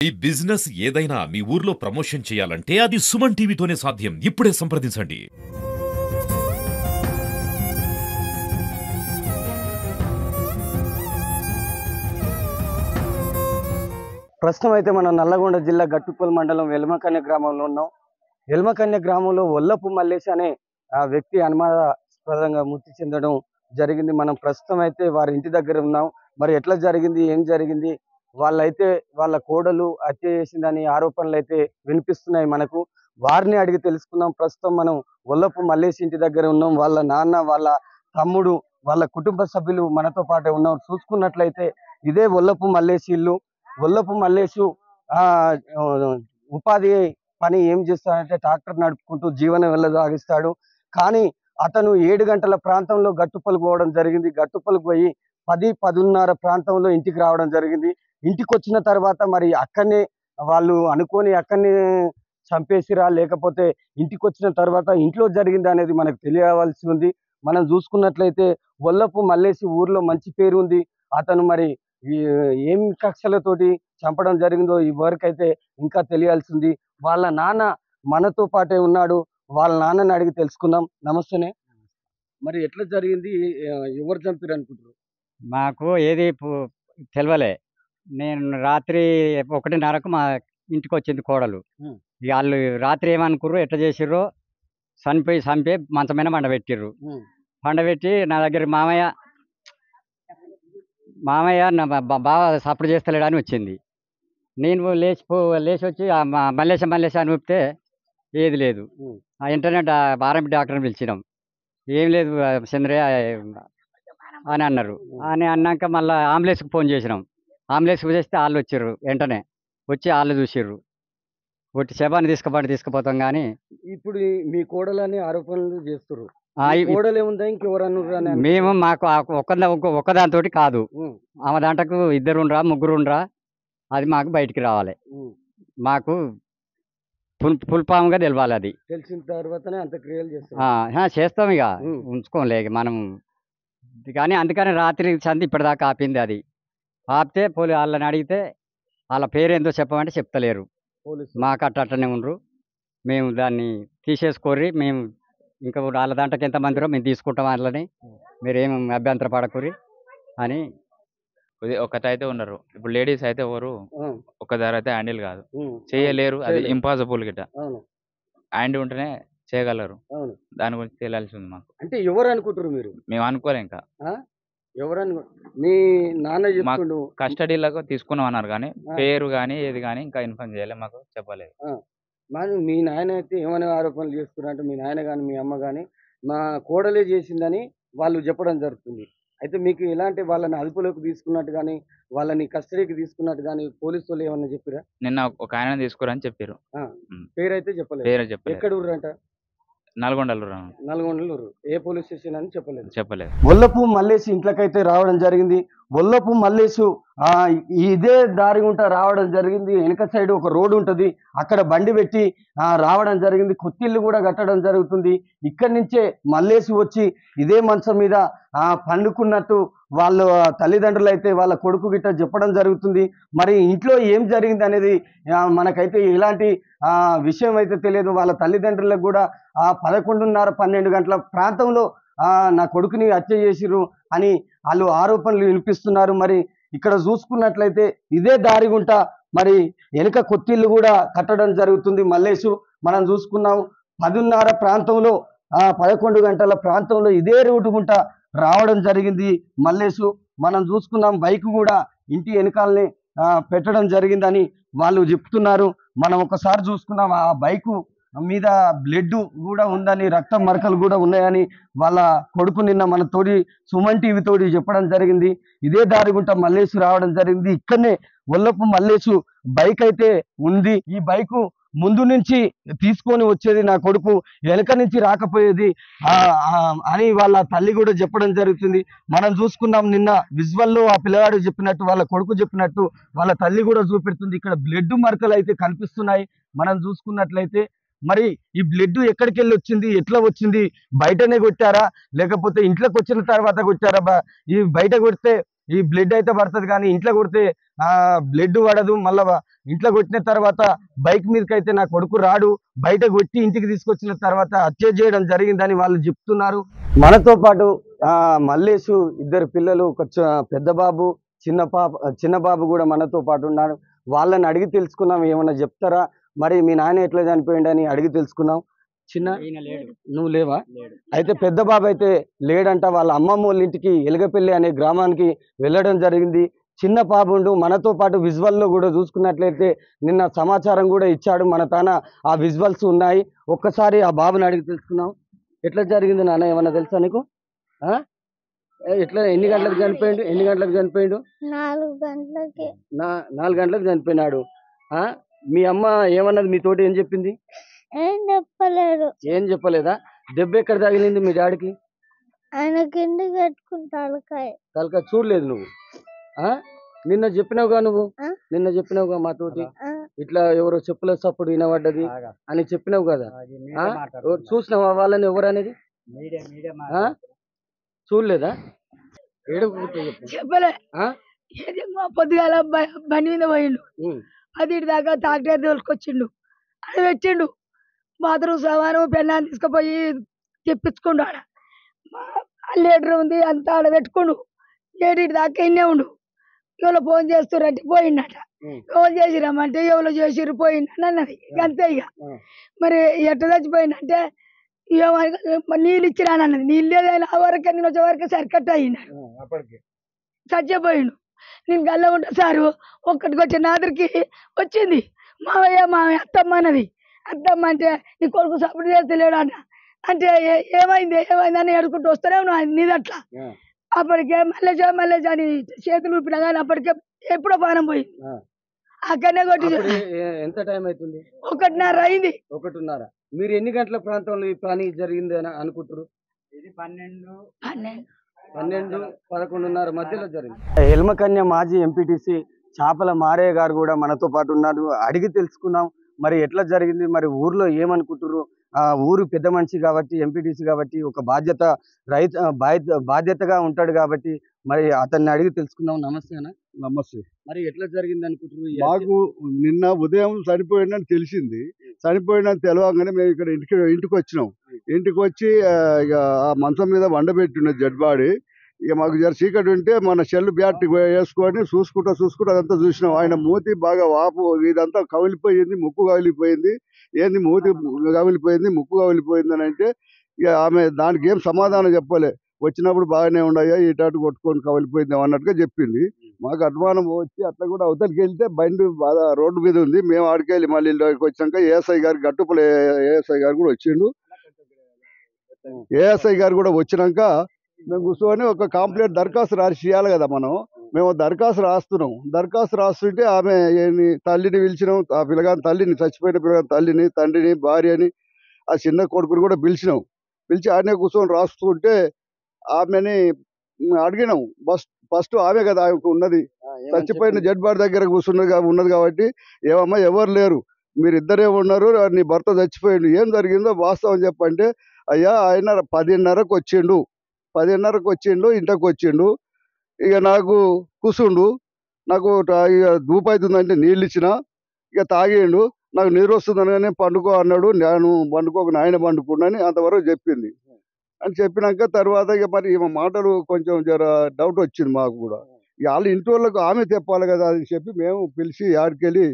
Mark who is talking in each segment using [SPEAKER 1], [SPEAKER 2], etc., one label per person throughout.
[SPEAKER 1] ఈ బిజినెస్ ఏదైనా మీ ఊర్లో ప్రమోషన్ చేయాలంటే అది సుమన్ టీవీతోనే సాధ్యం. ఇప్పుడే సంప్రదించండి.
[SPEAKER 2] ప్రస్తుతం అయితే మనం నల్లగొండ జిల్లా గట్టుపల్లి మండలం వెల్మకన్య గ్రామంలో ఉన్నాం. వెల్మకన్య గ్రామంలో ఒల్లపు మల్లేష్ అనే వ్యక్తి అనుమానాస్పదంగా మృతి చెందడం జరిగింది. మనం ప్రస్తుతం అయితే వారి ఇంటి దగ్గర ఉన్నాం. మరి ఎట్లా జరిగింది, ఏం జరిగింది, వాళ్ళైతే వాళ్ళ కోడలు హత్య చేసిందని ఆరోపణలు అయితే వినిపిస్తున్నాయి మనకు. వారిని అడిగి తెలుసుకుందాం. ప్రస్తుతం మనం ఒల్లపు మల్లేష్ ఇంటి దగ్గర ఉన్నాం. వాళ్ళ నాన్న, వాళ్ళ తమ్ముడు, వాళ్ళ కుటుంబ సభ్యులు మనతో పాటే ఉన్నారు. చూసుకున్నట్లయితే ఇదే ఒల్లపు మల్లేష్ ఇల్లు. ఒల్లపు మల్లేషు ఉపాధి పని ఏం చేస్తాడంటే ట్రాక్టర్ నడుపుకుంటూ జీవనం వెళ్ళసాగిస్తాడు. కానీ అతను 7 గంటల ప్రాంతంలో గట్టుపల్లి పోవడం జరిగింది. గట్టుపల్లికి పోయి 10-10:30 ప్రాంతంలో ఇంటికి రావడం జరిగింది. ఇంటికి వచ్చిన తర్వాత మరి అక్కడనే వాళ్ళు అనుకోని అక్కడనే చంపేసిరా, లేకపోతే ఇంటికి వచ్చిన తర్వాత ఇంట్లో జరిగింది అనేది మనకు తెలియవలసి ఉంది. మనం చూసుకున్నట్లయితే ఒల్లపు మల్లేష్ ఊర్లో మంచి పేరు ఉంది. అతను మరి ఏం కక్షలతోటి చంపడం జరిగిందో ఈ వరకైతే ఇంకా తెలియాల్సింది. వాళ్ళ నాన్న మనతో పాటే ఉన్నాడు. వాళ్ళ నాన్నని అడిగి తెలుసుకుందాం. నమస్తేనే. మరి ఎట్లా జరిగింది, ఎవరు చంపారు అనుకుంటారు?
[SPEAKER 3] మాకు ఏది తెలవలే. నేను రాత్రి 1:30కు మా ఇంటికి వచ్చింది కోడలు. ఇక వాళ్ళు రాత్రి ఏమనుకుర్రు, ఎట్లా చేసిర్రో చంపి మంచం మీద పండబెట్టిర్రు. పండబెట్టి నా దగ్గర మామయ్య నా బావ సపోర్ట్ చేస్తలేడని వచ్చింది. నేను లేచి వచ్చి మల్లేశ అని ఊపితే ఏది లేదు. వెంటనే ఆర్ఎంపీ డాక్టర్ని పిలిచినాం. ఏం లేదు చంద్రయ్య అని అన్నారు. అని అన్నాక మళ్ళీ అంబులెన్స్కి ఫోన్ చేసినాం. అంబులెన్స్కి చేస్తే వాళ్ళు వచ్చిర్రు. వెంటనే వచ్చి వాళ్ళు చూసిర్రు. ఒకటి శవాన్ని తీసుకుపోతాం. కానీ
[SPEAKER 2] ఇప్పుడు మీ కోడలని ఆరోపణలు చేస్తున్నారు. కోడలు ఏముందా, ఇంకెవరన్నా?
[SPEAKER 3] మేము మాకు ఒక్కదాంతో కాదు, ఆమె దాంట్లకు 2 ముగ్గురు అది మాకు బయటికి రావాలి. మాకు ఫుల్పామ్గా తెలవాలి. అది
[SPEAKER 2] తెలిసిన తర్వాతనే అంత్యక్రియలు
[SPEAKER 3] చేస్తాం. ఇక ఉంచుకోలే మనం. కానీ అందుకని రాత్రి సంధి ఇప్పటిదాకా ఆపింది. అది ఆపితే వాళ్ళని అడిగితే వాళ్ళ పేరేందో చెప్పమంటే చెప్తలేరు. మాకు అట్టనే ఉండరు. మేము దాన్ని తీసేసుకోర్రి, మేము ఇంకా వాళ్ళ దాంట్లోకి ఎంతమందిరో మేము తీసుకుంటాం, వాళ్ళని మీరేమి అభ్యంతర పడకూరి అని.
[SPEAKER 4] ఒకటైతే ఉన్నారు. ఇప్పుడు లేడీస్ అయితే ఎవరు ఒకదారి అయితే హ్యాండిల్ కాదు, చేయలేరు. అది ఇంపాసిబుల్ గిట్ట. హ్యాండ్ ఉంటేనే చేయగలరు. దాని గురించి తెలియాల్సి ఉంది మాకు.
[SPEAKER 2] అంటే ఎవరు అనుకుంటారు మీరు?
[SPEAKER 4] మేము అనుకోలే. ఇంకా
[SPEAKER 2] మీ నాన్న చెప్తుండు
[SPEAKER 4] కస్టడీలకు తీసుకున్నాం అన్నారు, కానీ పేరు కానీ ఏది కానీ ఇంకా ఇన్ఫార్మ్ చేయలేదు, మాకు చెప్పలేదు.
[SPEAKER 2] మీ నాయన అయితే ఏమైనా ఆరోపణలు చేస్తున్నారంటే మీ నాయన కానీ మీ అమ్మ కానీ మా కోడలే చేసిందని వాళ్ళు చెప్పడం జరుగుతుంది. అయితే మీకు ఎలాంటి వాళ్ళని అదుపులోకి తీసుకున్నట్టు కానీ వాళ్ళని కస్టడీకి తీసుకున్నట్టు కానీ పోలీసు వాళ్ళు ఏమన్నా చెప్పారా?
[SPEAKER 4] నిన్న ఒక ఆయన తీసుకురని చెప్పారు.
[SPEAKER 2] పేరైతే చెప్పలేదు.
[SPEAKER 4] పేరు చెప్పలేదు.
[SPEAKER 2] ఎక్కడ ఊరంట?
[SPEAKER 4] నల్గొండలో.
[SPEAKER 2] ఏ పోలీస్ స్టేషన్ అని
[SPEAKER 4] చెప్పలేదు.
[SPEAKER 2] ఒల్లపు మల్లేష్ ఇంట్లోకైతే రావడం జరిగింది. ఒల్లపు మల్లేష్ ఇదే దారి గుంటా రావడం జరిగింది. వెనక సైడ్ ఒక రోడ్డు ఉంటుంది, అక్కడ బండి పెట్టి రావడం జరిగింది. కొత్తిల్లు కూడా కట్టడం జరుగుతుంది. ఇక్కడి నుంచే మల్లేష్ వచ్చి ఇదే మంచం మీద పండుకున్నట్టు వాళ్ళ తల్లిదండ్రులు అయితే వాళ్ళ కొడుకు గిట్ట చెప్పడం జరుగుతుంది. మరి ఇంట్లో ఏం జరిగింది అనేది మనకైతే ఎలాంటి విషయం అయితే తెలియదు. వాళ్ళ తల్లిదండ్రులకు కూడా 11:30-12 గంటల ప్రాంతంలో నా కొడుకుని హత్య చేసిర్రు అని వాళ్ళు ఆరోపణలు వినిపిస్తున్నారు. మరి ఇక్కడ చూసుకున్నట్లయితే ఇదే దారి గుంట మరి వెనుక కొత్తిల్లు కూడా కట్టడం జరుగుతుంది. మల్లేషు మనం చూసుకున్నాం 10:30 ప్రాంతంలో 11 గంటల ప్రాంతంలో ఇదే రూటు గుంట రావడం జరిగింది మల్లేషు. మనం చూసుకున్నాం బైక్ కూడా ఇంటి వెనకాలనే పెట్టడం జరిగిందని వాళ్ళు చెప్తున్నారు. మనం ఒకసారి చూసుకున్నాం, ఆ బైకు మీద బ్లడ్ కూడా ఉందని, రక్తం మరకలు కూడా ఉన్నాయని వాళ్ళ కొడుకు నిన్న మన తోటి సుమన్ టీవీ తోటి చెప్పడం జరిగింది. ఇదే దారి గుంట మల్లేష్ రావడం జరిగింది. ఇక్కడనే ఒల్లపు మల్లేష్ బైక్ అయితే ఉంది. ఈ బైకు ముందు నుంచి తీసుకొని వచ్చేది నా కొడుకు, వెనక నుంచి రాకపోయేది అని వాళ్ళ తల్లి కూడా చెప్పడం జరుగుతుంది. మనం చూసుకున్నాం నిన్న విజువల్లో ఆ పిల్లగాడు చెప్పినట్టు, వాళ్ళ కొడుకు చెప్పినట్టు వాళ్ళ తల్లి కూడా చూపెడుతుంది. ఇక్కడ బ్లడ్ మరకలు అయితే కనిపిస్తున్నాయి. మనం చూసుకున్నట్లయితే మరి ఈ బ్లడ్ ఎక్కడికి వెళ్ళి వచ్చింది, ఎట్లా వచ్చింది, బయటనే కొట్టారా లేకపోతే ఇంట్లోకి వచ్చిన తర్వాత కొట్టారా? ఈ బయట కొడితే ఈ బ్లడ్ అయితే పడుతుంది, కానీ ఇంట్లో కొడితే బ్లడ్ పడదు. మళ్ళా ఇంట్లో కొట్టిన తర్వాత బైక్ మీదకి అయితే నా కొడుకు రాడు, బయట కొట్టి ఇంటికి తీసుకొచ్చిన తర్వాత హత్య చేయడం జరిగిందని వాళ్ళు చెప్తున్నారు. మనతో పాటు మల్లేషు ఇద్దరు పిల్లలు, ఒక పెద్ద బాబు, చిన్న బాబు కూడా మనతో పాటు ఉన్నారు. వాళ్ళని అడిగి తెలుసుకున్నాం, ఏమన్నా చెప్తారా, మరి మీ నాన్న ఎట్లా చనిపోయిండని అడిగి తెలుసుకున్నాం. చిన్న నువ్వు లేవా? అయితే పెద్ద బాబు అయితే లేడంట, వాళ్ళ అమ్మమ్మ వాళ్ళ ఇంటికి ఎలుగపల్లి అనే గ్రామానికి వెళ్ళడం జరిగింది. చిన్న బాబుండు మనతో పాటు విజువల్లో కూడా చూసుకున్నట్లయితే నిన్న సమాచారం కూడా ఇచ్చాడు మన తాన, ఆ విజువల్స్ ఉన్నాయి. ఒక్కసారి ఆ బాబుని అడిగి తెలుసుకున్నాం. ఎట్లా జరిగింది నాన్న, ఏమన్నా తెలుసా నీకు? ఎట్లా, ఎన్ని గంటలకు చనిపోయిండు?
[SPEAKER 5] 4 గంటలకి.
[SPEAKER 2] 4 గంటలకు చనిపోయినాడు. మీ అమ్మ ఏమన్నది మీతోటి, ఏం చెప్పింది? ఏం చెప్పలేదా? దెబ్బ ఎక్కడ తగిలింది మీ డాడీకి?
[SPEAKER 5] ఆయన కింద కట్టుకుంటాడు
[SPEAKER 2] తలకాయ. చూడలేదు నువ్వు? నిన్న చెప్పినావుగా నిన్న చెప్పినావుగా మాతోటి, ఇట్లా ఎవరో చెప్పుల సప్పుడు వినబడ్డది అని చెప్పినావు కదా. చూసినావా వాళ్ళని ఎవరు అనేది? చూడలేదా?
[SPEAKER 6] చెప్పలే. పొద్దుగాల బండి మీద పోయిండు, 10 దాకా టాక్టర్ తోలుకొచ్చిండు, అది పెట్టిండు. బాత్రూమ్ సామాను పెన్నాన్ని తీసుకుపోయి తెప్పించుకుండు. ఆడ లీటర్ ఉంది అంతా ఆడ పెట్టుకుండు. 7 దాకా ఇన్నే ఉండు. ఎవరో ఫోన్ చేస్తురంటే పోయిండట. ఎవరు చేసిరమ్మంటే ఎవరో చేసిర్రు పోయిండు అన్నది. అంతే ఇక. మరి ఎట్లా చచ్చిపోయిందంటే నీళ్ళు ఇచ్చిరానన్నది. నీళ్ళు లేదని ఆ వరకే నేను వచ్చే వరకు సరికట్ అయ్యిండు, చచ్చిపోయిండు. నేను గల్ల ఉంటా సారు ఒక్కటికి వచ్చే నాదరికి వచ్చింది. మావయ్య అత్తమ్మ అన్నది. అత్తమ్మ అంటే నీ కొడుకు సపోర్ట్ చేస్తలేడు అన్న అంటే ఏమైంది అని ఏడుకుంటూ వస్తూనే ఉన్నాను నీదట్లా. అప్పటికే మళ్ళీ అని చేతులు ఊపినా కానీ అప్పటికే ఎప్పుడో పానం పోయింది. అక్కడనే కొట్టి.
[SPEAKER 2] ఎంత టైం అవుతుంది?
[SPEAKER 6] 1:30 అయింది.
[SPEAKER 2] 1:30. మీరు ఎన్ని గంటల ప్రాంతంలో ఈ పని జరిగింది అని అనుకుంటారు? 12-11:30 మధ్యలో జరిగింది. హెల్మకన్య మాజీ ఎంపీటీసీ చాపల మారయ్య గారు కూడా మనతో పాటు ఉన్నారు. అడిగి తెలుసుకున్నాం మరి ఎట్లా జరిగింది, మరి ఊర్లో ఏమనుకుంటారు. ఊరు పెద్ద మనిషి కాబట్టి, ఎంపీటీసీ కాబట్టి ఒక బాధ్యతగా ఉంటాడు కాబట్టి మరి అతన్ని అడిగి తెలుసుకుందాం. నమస్తే అన్న.
[SPEAKER 7] నమస్తే.
[SPEAKER 2] మరి ఎట్లా జరిగింది అనుకుంటారు?
[SPEAKER 7] మాకు నిన్న ఉదయం చనిపోయిందని తెలిసింది. చనిపోయిందని తెలవగానే మేము ఇక్కడ ఇంటికి వచ్చినాం. ఇంటికి వచ్చి ఇక ఆ మంచం మీద వండబెట్టిన డెడ్ బాడీ. ఇక మాకు జర చీకటి ఉంటే మన సెల్ బ్యాటరీ వేసుకొని చూసుకుంటూ అదంతా చూసినాం. ఆయన మూతి బాగా వాపు, ఇదంతా కవిలిపోయింది, ముక్కు కవిలిపోయింది. ఏంది మూతి కవిలిపోయింది, ముక్కు కవిలిపోయింది అని అంటే ఇక ఆమె దానికి ఏం సమాధానం చెప్పలే. వచ్చినప్పుడు బాగానే ఉన్నాయా, ఇటాటు కొట్టుకొని కవిలిపోయింది అన్నట్టుగా చెప్పింది. మాకు అనుమానం వచ్చి అట్లా కూడా అవతలికి వెళ్తే బండి బాగా రోడ్డు మీద ఉంది. మేము ఆడికి వెళ్ళి మళ్ళీ వచ్చాక ఏఎస్ఐ గారు, గట్టుపల్లి ఏఎస్ఐ గారు కూడా వచ్చిండు. ఏఎస్ఐ గారు కూడా వచ్చినాక మేము కూర్చొని ఒక కంప్లైంట్ దరఖాస్తు రాసి చేయాలి కదా మనం. మేము దరఖాస్తు రాస్తున్నాం. దరఖాస్తు రాస్తుంటే ఆమె తల్లిని పిలిచినాం. ఆ పిల్లగాని తల్లిని, చచ్చిపోయిన పిల్లగాని తల్లిని, తండ్రిని, భార్యని, ఆ చిన్న కొడుకుని కూడా పిలిచినాం. పిలిచి ఆమె కూర్చొని రాస్తుంటే ఆమెని అడిగినాం. ఫస్ట్ ఆమె కదా ఆమెకు ఉన్నది, చచ్చిపోయిన డెడ్ బాడీ దగ్గర ఉన్నది కాబట్టి, ఏమమ్మా ఎవరు లేరు, మీరు ఇద్దరే ఉన్నారు, నీ భర్త చచ్చిపోయిండు, ఏం జరిగిందో వాస్తవం చెప్పంటే, అయ్యా ఆయన 10:30కు వచ్చిండు, 10:30కు వచ్చిండు, ఇంటికి వచ్చిండు. ఇక నాకు కూర్చుండు, నాకు ఇక ధూపు అవుతుందంటే నీళ్ళు ఇచ్చిన, ఇక తాగిండు. నాకు నీరు వస్తుందని పండుకో అన్నాడు. నేను పండుకోక ఆయన పండుకున్నాని అంతవరకు చెప్పింది. అని చెప్పినాక తర్వాత ఇక మరి ఈమె మాటలు కొంచెం జర డౌట్ వచ్చింది మాకు కూడా. ఇక వాళ్ళ ఇంటి వాళ్ళకు ఆమె చెప్పాలి కదా అని చెప్పి మేము పిలిచి ఆడికెళ్ళి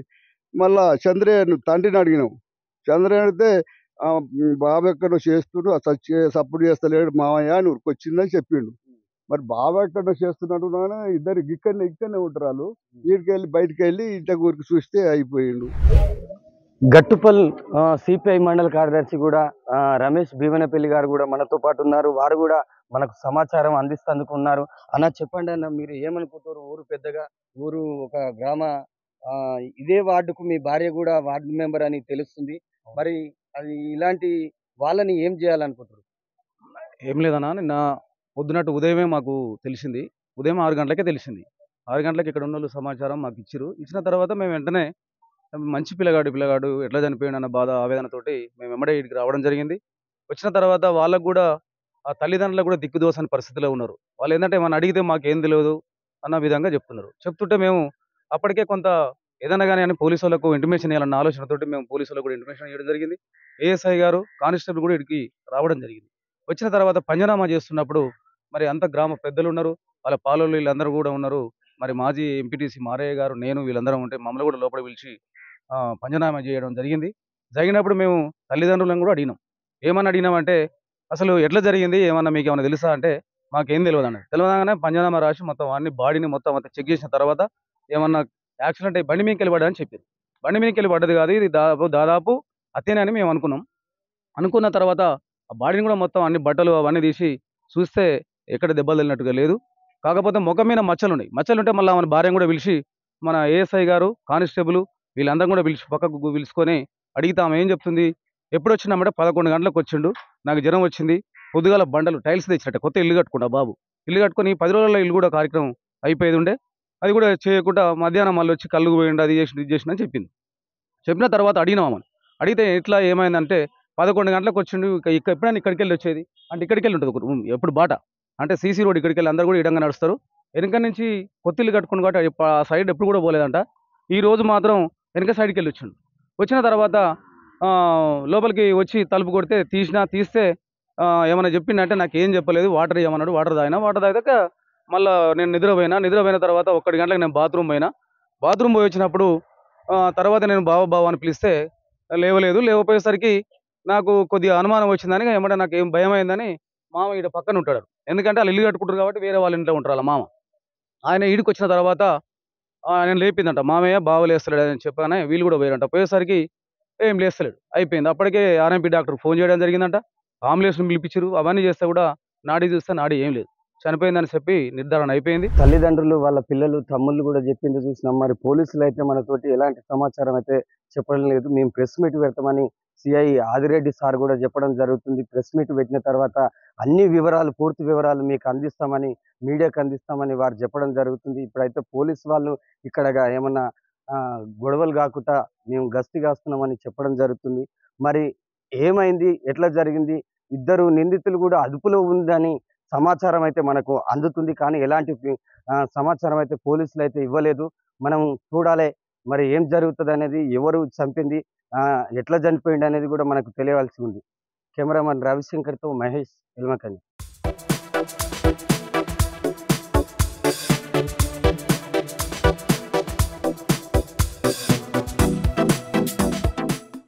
[SPEAKER 7] మళ్ళా చంద్రయ్య తండ్రిని అడిగినాం. చంద్రయ్య అడిగితే బాబు ఎక్కడో చేస్తుడు, సపోర్ట్ చేస్తలేడు మామయ్య అని ఉరికొచ్చిందని చెప్పిండు. మరి బాబు ఎక్కడో చేస్తున్నాడు, ఇద్దరు ఇక్కడనే ఉంటారు వాళ్ళు. వీడికెళ్ళి బయటకు వెళ్ళి ఇంటికి ఊరికి చూస్తే అయిపోయిండు.
[SPEAKER 2] గట్టుపల్ సిపిఐ మండల కార్యదర్శి కూడా రమేష్ భీమనపల్లి గారు కూడా మనతో పాటు ఉన్నారు. వారు కూడా మనకు సమాచారం అందిస్తేందుకు ఉన్నారు. అన్న చెప్పండి అన్న, మీరు ఏమనుకుంటారు? ఊరు పెద్దగా, ఊరు ఒక గ్రామ, ఇదే వార్డుకు మీ భార్య కూడా వార్డు మెంబర్ అని తెలుస్తుంది. మరి అది ఇలాంటి వాళ్ళని ఏం చేయాలనుకుంటారు?
[SPEAKER 8] ఏం లేదన్నా, నిన్న పొద్దునట్టు ఉదయమే మాకు తెలిసింది. ఉదయం 6 గంటలకే తెలిసింది. 6 గంటలకు ఇక్కడ ఉన్న సమాచారం మాకు ఇచ్చిరు. ఇచ్చిన తర్వాత మేము వెంటనే మంచి పిల్లగాడు ఎట్లా చనిపోయాడు అన్న బాధ, ఆవేదనతోటి మేము వెంబడే ఇక్కడికి రావడం జరిగింది. వచ్చిన తర్వాత వాళ్ళకు కూడా, ఆ తల్లిదండ్రులకు కూడా దిక్కుదోసని పరిస్థితిలో ఉన్నారు. వాళ్ళు ఏంటంటే మనం అడిగితే మాకేం తెలియదు, అన్న విధంగా చెప్తున్నారు. చెప్తుంటే మేము అప్పటికే కొంత ఏదైనా కానీ అని పోలీసు వాళ్ళకు ఇంటిమేషన్ ఇవ్వాలన్న ఆలోచనతోటి మేము పోలీసులకు కూడా ఇంటిమేషన్ ఇవ్వడం జరిగింది. ఏఎస్ఐ గారు, కానిస్టేబుల్ కూడా ఇక్కడికి రావడం జరిగింది. వచ్చిన తర్వాత పంచనామా చేస్తున్నప్పుడు మరి అంత గ్రామ పెద్దలు ఉన్నారు, వాళ్ళ పాలోళ్ళు వీళ్ళందరూ కూడా ఉన్నారు. మరి మాజీ ఎంపీటీసీ మారయ్య గారు, నేను వీళ్ళందరం ఉంటే మమ్మల్ని కూడా లోపల పిలిచి పంచనామా చేయడం జరిగింది. జరిగినప్పుడు మేము తల్లిదండ్రులను కూడా అడిగినాం. ఏమని అడిగినామంటే, అసలు ఎట్లా జరిగింది, ఏమన్నా మీకు ఏమైనా తెలుసా అంటే, మాకేం తెలియదు అన్నది. తెలియగానే పంచనామా రాసి మొత్తం అన్ని బాడీని మొత్తం అంతా చెక్ చేసిన తర్వాత ఏమన్నా యాక్సిడెంట్ అయ్యి బండి మీదకి వెళ్ళి పడ్డదని చెప్పారు. బండి మీదకి వెళ్ళి పడ్డది కాదు, ఇది దాదాపు హత్యనే అని మేము అనుకున్నాం. అనుకున్న తర్వాత ఆ బాడీని కూడా మొత్తం అన్ని బట్టలు అవన్నీ తీసి చూస్తే ఎక్కడ దెబ్బలు తగిలినట్టుగా లేదు. కాకపోతే ముఖం మీద మచ్చలు ఉన్నాయి. మచ్చలు ఉంటే మళ్ళీ మన భార్యను కూడా పిలిచి మన ఏఎస్ఐ గారు, కానిస్టేబుల్ వీళ్ళందరం కూడా పిలిచి పక్కకు పిలుచుకొని అడిగితే ఆమె ఏం చెప్తుంది, ఎప్పుడు వచ్చినామంటే 11 గంటలకు వచ్చిండు, నాకు జ్వరం వచ్చింది, పొద్దుగాల బండలు టైల్స్ తెచ్చినట్ట, కొత్త ఇల్లు కట్టుకుంటా బాబు, ఇల్లు కట్టుకొని 10 రోజుల్లో ఇల్లు కూడా కార్యక్రమం అయిపోయేది ఉండే, అది కూడా చేయకుండా మధ్యాహ్నం మళ్ళీ వచ్చి కళ్ళు పోయిండు, అది చేసిండు ఇది చేసిండు అని చెప్పింది. చెప్పిన తర్వాత అడిగినామని అడిగితే ఇట్లా ఏమైందంటే 11 గంటలకు వచ్చిండు, ఎప్పుడైనా ఇక్కడికి వెళ్ళి వచ్చేది అంటే ఇక్కడికి వెళ్ళి ఉంటుంది ఒక room, ఎప్పుడు బాట అంటే సీసీ రోడ్, ఇక్కడికి వెళ్ళి అందరూ కూడా ఇడంగా నడుస్తారు, వెనక నుంచి కొత్తిల్లు కట్టుకుని కాబట్టి ఆ సైడ్ ఎప్పుడు కూడా పోలేదంట. ఈ రోజు మాత్రం వెనక సైడ్కి వెళ్ళి వచ్చిండు. వచ్చిన తర్వాత లోపలికి వచ్చి తలుపు కొడితే తీస్తే ఏమైనా చెప్పిండంటే నాకు ఏం చెప్పలేదు, వాటర్ ఇవ్వమన్నాడు, వాటర్ తాగాక మళ్ళీ నేను నిద్రపోయిన తర్వాత 1 గంటలకు నేను బాత్రూమ్ పోయి వచ్చినప్పుడు తర్వాత నేను బావ అని పిలిస్తే లేవపోయేసరికి నాకు కొద్దిగా అనుమానం వచ్చిందని ఏమంటే నాకు ఏం భయం అయిందని మామ ఈడ పక్కన ఉంటాడు, ఎందుకంటే వాళ్ళు ఇల్లు కట్టుకుంటారు కాబట్టి వేరే వాళ్ళ ఇంట్లో ఉంటారు వాళ్ళ మామ. ఆయన ఈడికి వచ్చిన తర్వాత నేను లేపిందంట, మామయ్య బావ లేస్తలేడు అని చెప్పగానే వీళ్ళు కూడా పోయారంట. పోయేసరికి ఏం లేస్తలేడు, అయిపోయింది. అప్పటికే ఆర్ఎంపీ డాక్టర్ ఫోన్ చేయడం జరిగిందంట, అంబులెన్స్ని పిలిపించారు, అవన్నీ చేస్తే కూడా నాడి చూస్తే నాడి ఏం లేదు, చనిపోయిందని చెప్పి నిర్ధారణ అయిపోయింది.
[SPEAKER 2] తల్లిదండ్రులు వాళ్ళ పిల్లలు తమ్ముళ్ళు కూడా చెప్పింది చూసినాం. మరి పోలీసులు అయితే మనతోటి ఎలాంటి సమాచారం అయితే చెప్పడం లేదు. మేము ప్రెస్ మీట్ పెడతామని సిఐ ఆదిరెడ్డి సార్ కూడా చెప్పడం జరుగుతుంది. ప్రెస్ మీట్ పెట్టిన తర్వాత అన్ని వివరాలు, పూర్తి వివరాలు మీకు అందిస్తామని, మీడియాకు అందిస్తామని వారు చెప్పడం జరుగుతుంది. ఇప్పుడైతే పోలీసు వాళ్ళు ఇక్కడ ఏమన్నా గొడవలు కాకుండా మేము గస్తీ కాస్తున్నామని చెప్పడం జరుగుతుంది. మరి ఏమైంది, ఎట్లా జరిగింది, ఇద్దరు నిందితులు కూడా అదుపులో ఉందని సమాచారం అయితే మనకు అందుతుంది. కానీ ఎలాంటి సమాచారం అయితే పోలీసులు అయితే ఇవ్వలేదు. మనం చూడాలి మరి ఏం జరుగుతుంది అనేది, ఎవరు చంపింది, ఎట్లా చనిపోయింది అనేది కూడా మనకు తెలియవలసి ఉంది. కెమెరామన్ రవిశంకర్తో మహేష్ ఎల్మకని.